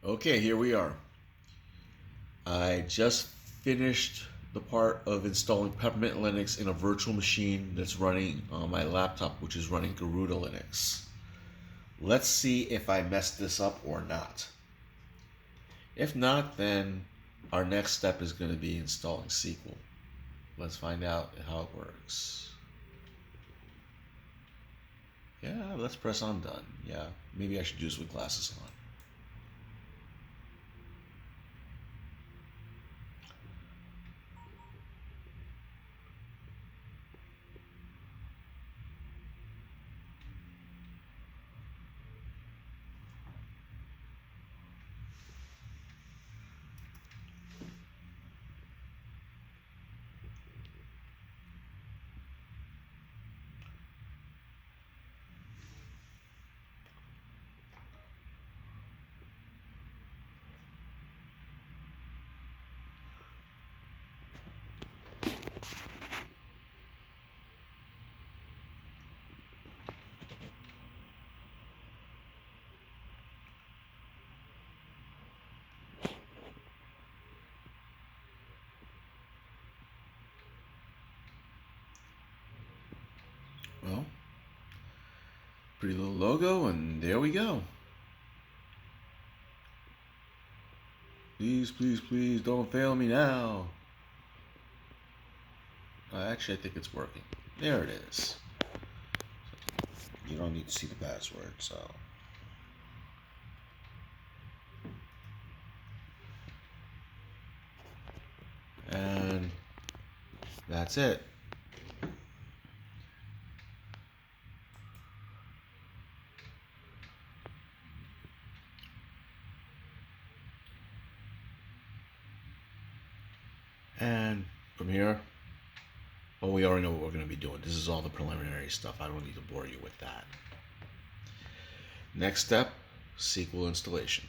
Okay, here we are. I just finished the part of installing Peppermint Linux in a virtual machine that's running on my laptop, which is running Garuda Linux. Let's see if I messed this up or not. If not, then our next step is going to be installing SQL. Let's find out how it works. Yeah, let's press on done. Yeah, maybe I should do this with glasses on. Well, pretty little logo, and there we go. Please, please, please don't fail me now. Actually, I think it's working. There it is. You don't need to see the password, so. And that's it. And from here, well, we already know what we're going to be doing. This is all the preliminary stuff. I don't need to bore you with that. Next step, SQL installation.